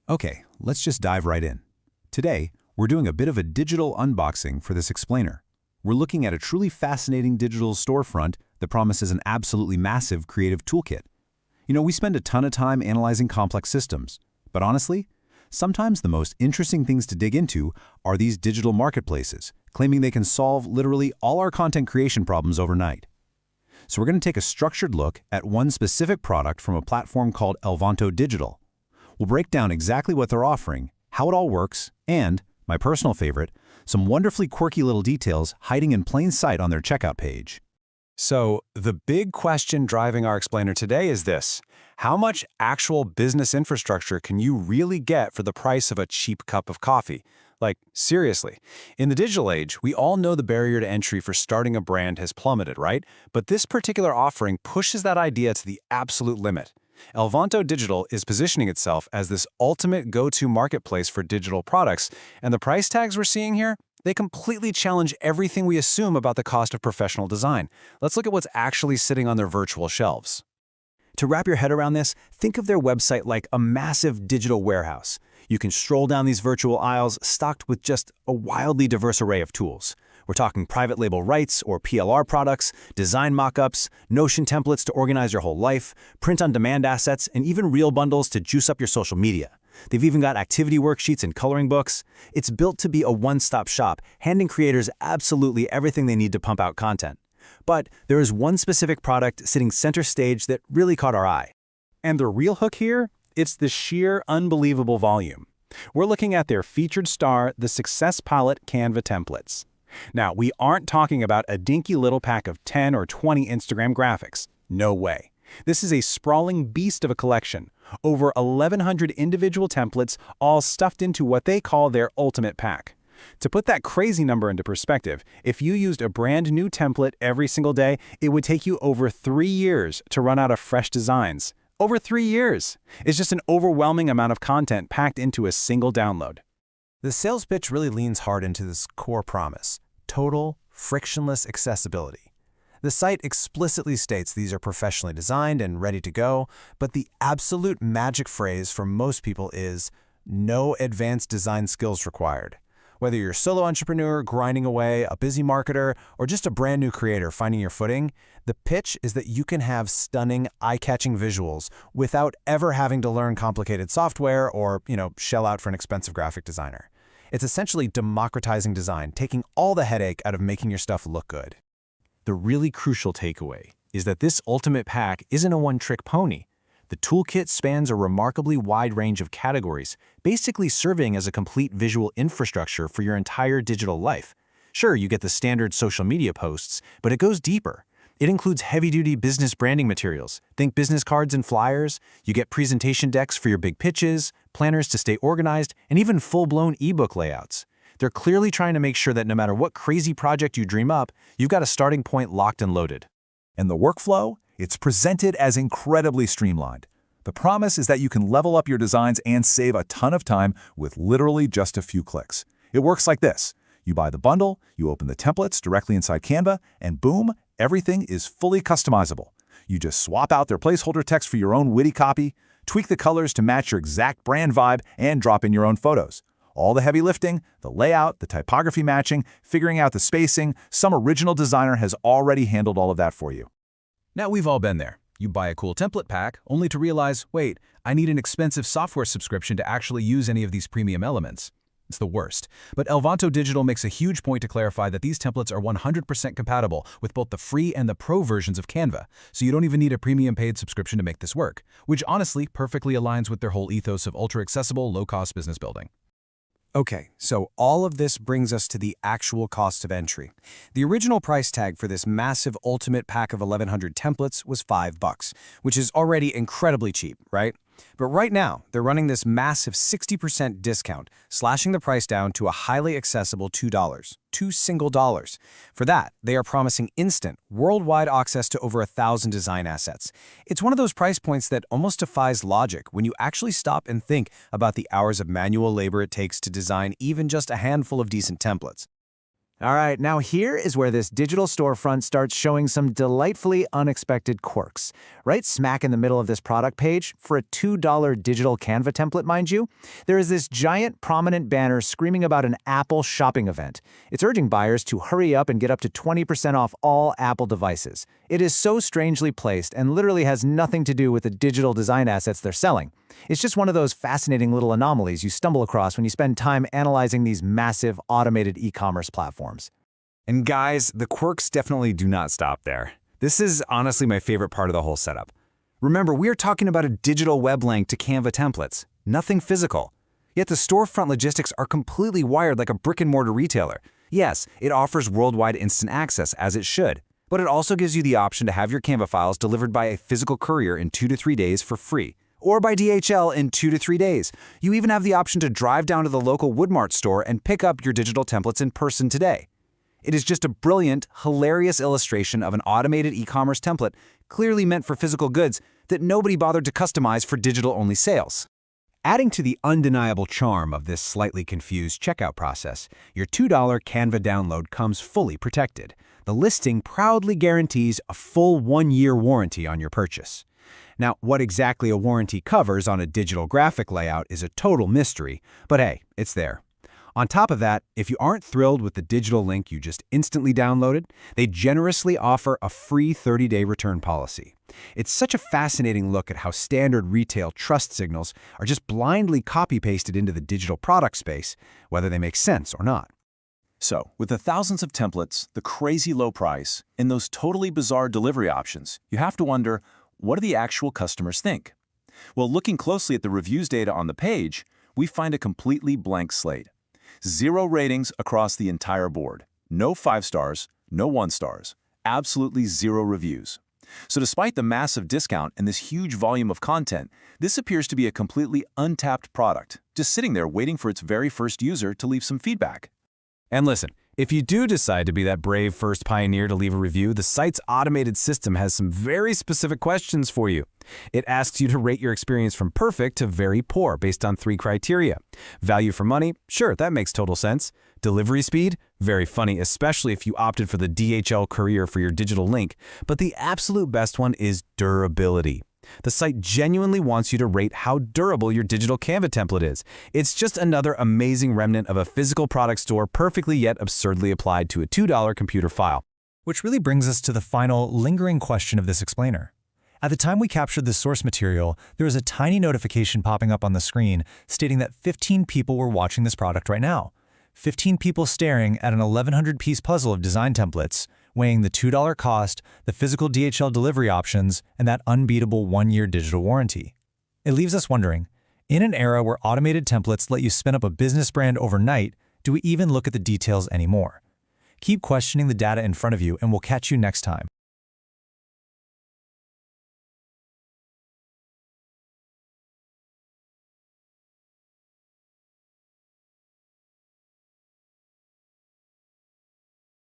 Okay, let's just dive right in. Today, we're doing a bit of a digital unboxing for this explainer. We're looking at a truly fascinating digital storefront that promises an absolutely massive creative toolkit. We spend a ton of time analyzing complex systems, but honestly, sometimes the most interesting things to dig into are these digital marketplaces, claiming they can solve literally all our content creation problems overnight. So we're going to take a structured look at one specific product from a platform called ElvantoDigital. We'll break down exactly what they're offering, how it all works, and, my personal favorite, some wonderfully quirky little details hiding in plain sight on their checkout page. So, the big question driving our explainer today is this: how much actual business infrastructure can you really get for the price of a cheap cup of coffee? Like, seriously. In the digital age, we all know the barrier to entry for starting a brand has plummeted, right? But this particular offering pushes that idea to the absolute limit. ElvantoDigital is positioning itself as this ultimate go-to marketplace for digital products, and the price tags we're seeing here, they completely challenge everything we assume about the cost of professional design. Let's look at what's actually sitting on their virtual shelves. To wrap your head around this, think of their website like a massive digital warehouse. You can stroll down these virtual aisles stocked with just a wildly diverse array of tools. We're talking private label rights or PLR products, design mock-ups, Notion templates to organize your whole life, print-on-demand assets, and even reel bundles to juice up your social media. They've even got activity worksheets and coloring books. It's built to be a one-stop shop, handing creators absolutely everything they need to pump out content. But there is one specific product sitting center stage that really caught our eye. And the real hook here? It's the sheer unbelievable volume. We're looking at their featured star, the Success Palette Canva templates. Now, we aren't talking about a dinky little pack of 10 or 20 Instagram graphics. No way. This is a sprawling beast of a collection. Over 1,100 individual templates, all stuffed into what they call their ultimate pack. To put that crazy number into perspective, if you used a brand new template every single day, it would take you over 3 years to run out of fresh designs. Over 3 years! It's just an overwhelming amount of content packed into a single download. The sales pitch really leans hard into this core promise: total, frictionless accessibility. The site explicitly states these are professionally designed and ready to go, but the absolute magic phrase for most people is no advanced design skills required. Whether you're a solo entrepreneur grinding away, a busy marketer, or just a brand new creator finding your footing, the pitch is that you can have stunning, eye-catching visuals without ever having to learn complicated software or, shell out for an expensive graphic designer. It's essentially democratizing design, taking all the headache out of making your stuff look good. The really crucial takeaway is that this ultimate pack isn't a one-trick pony. The toolkit spans a remarkably wide range of categories, basically serving as a complete visual infrastructure for your entire digital life. Sure, you get the standard social media posts, but it goes deeper. It includes heavy-duty business branding materials. Think business cards and flyers. You get presentation decks for your big pitches, planners to stay organized, and even full-blown ebook layouts. They're clearly trying to make sure that no matter what crazy project you dream up, you've got a starting point locked and loaded. And the workflow? It's presented as incredibly streamlined. The promise is that you can level up your designs and save a ton of time with literally just a few clicks. It works like this. You buy the bundle, you open the templates directly inside Canva, and boom, everything is fully customizable. You just swap out their placeholder text for your own witty copy, tweak the colors to match your exact brand vibe, and drop in your own photos. All the heavy lifting, the layout, the typography matching, figuring out the spacing, some original designer has already handled all of that for you. Now, we've all been there. You buy a cool template pack, only to realize, wait, I need an expensive software subscription to actually use any of these premium elements. It's the worst. But ElvantoDigital makes a huge point to clarify that these templates are 100% compatible with both the free and the pro versions of Canva, so you don't even need a premium paid subscription to make this work, which honestly perfectly aligns with their whole ethos of ultra-accessible, low-cost business building. Okay, so all of this brings us to the actual cost of entry. The original price tag for this massive ultimate pack of 1,100 templates was $5, which is already incredibly cheap, right? But right now, they're running this massive 60% discount, slashing the price down to a highly accessible $2, $2. For that, they are promising instant, worldwide access to over 1,000 design assets. It's one of those price points that almost defies logic when you actually stop and think about the hours of manual labor it takes to design even just a handful of decent templates. All right, now here is where this digital storefront starts showing some delightfully unexpected quirks. Right smack in the middle of this product page, for a $2 digital Canva template, mind you, there is this giant prominent banner screaming about an Apple shopping event. It's urging buyers to hurry up and get up to 20% off all Apple devices. It is so strangely placed and literally has nothing to do with the digital design assets they're selling. It's just one of those fascinating little anomalies you stumble across when you spend time analyzing these massive automated e-commerce platforms. And guys, the quirks definitely do not stop there. This is honestly my favorite part of the whole setup. Remember, we're talking about a digital web link to Canva templates, nothing physical. Yet the storefront logistics are completely wired like a brick-and-mortar retailer. Yes, it offers worldwide instant access, as it should, but it also gives you the option to have your Canva files delivered by a physical courier in 2 to 3 days for free, or by DHL in 2 to 3 days. You even have the option to drive down to the local Woodmart store and pick up your digital templates in person today. It is just a brilliant, hilarious illustration of an automated e-commerce template clearly meant for physical goods that nobody bothered to customize for digital-only sales. Adding to the undeniable charm of this slightly confused checkout process, your $2 Canva download comes fully protected. The listing proudly guarantees a full 1-year warranty on your purchase. Now, what exactly a warranty covers on a digital graphic layout is a total mystery, but hey, it's there. On top of that, if you aren't thrilled with the digital link you just instantly downloaded, they generously offer a free 30-day return policy. It's such a fascinating look at how standard retail trust signals are just blindly copy-pasted into the digital product space, whether they make sense or not. So, with the thousands of templates, the crazy low price, and those totally bizarre delivery options, you have to wonder, what do the actual customers think? Well, looking closely at the reviews data on the page, we find a completely blank slate. 0 ratings across the entire board. No 5 stars, no 1 stars. Absolutely 0 reviews. So despite the massive discount and this huge volume of content, this appears to be a completely untapped product, just sitting there waiting for its very first user to leave some feedback. And listen, if you do decide to be that brave first pioneer to leave a review, the site's automated system has some very specific questions for you. It asks you to rate your experience from perfect to very poor based on 3 criteria. Value for money? Sure, that makes total sense. Delivery speed? Very funny, especially if you opted for the DHL courier for your digital link. But the absolute best one is durability. The site genuinely wants you to rate how durable your digital Canva template is. It's just another amazing remnant of a physical product store perfectly yet absurdly applied to a $2 computer file. Which really brings us to the final, lingering question of this explainer. At the time we captured this source material, there was a tiny notification popping up on the screen stating that 15 people were watching this product right now. 15 people staring at an 1,100-piece puzzle of design templates, weighing the $2 cost, the physical DHL delivery options, and that unbeatable 1-year digital warranty. It leaves us wondering, in an era where automated templates let you spin up a business brand overnight, do we even look at the details anymore? Keep questioning the data in front of you, and we'll catch you next time.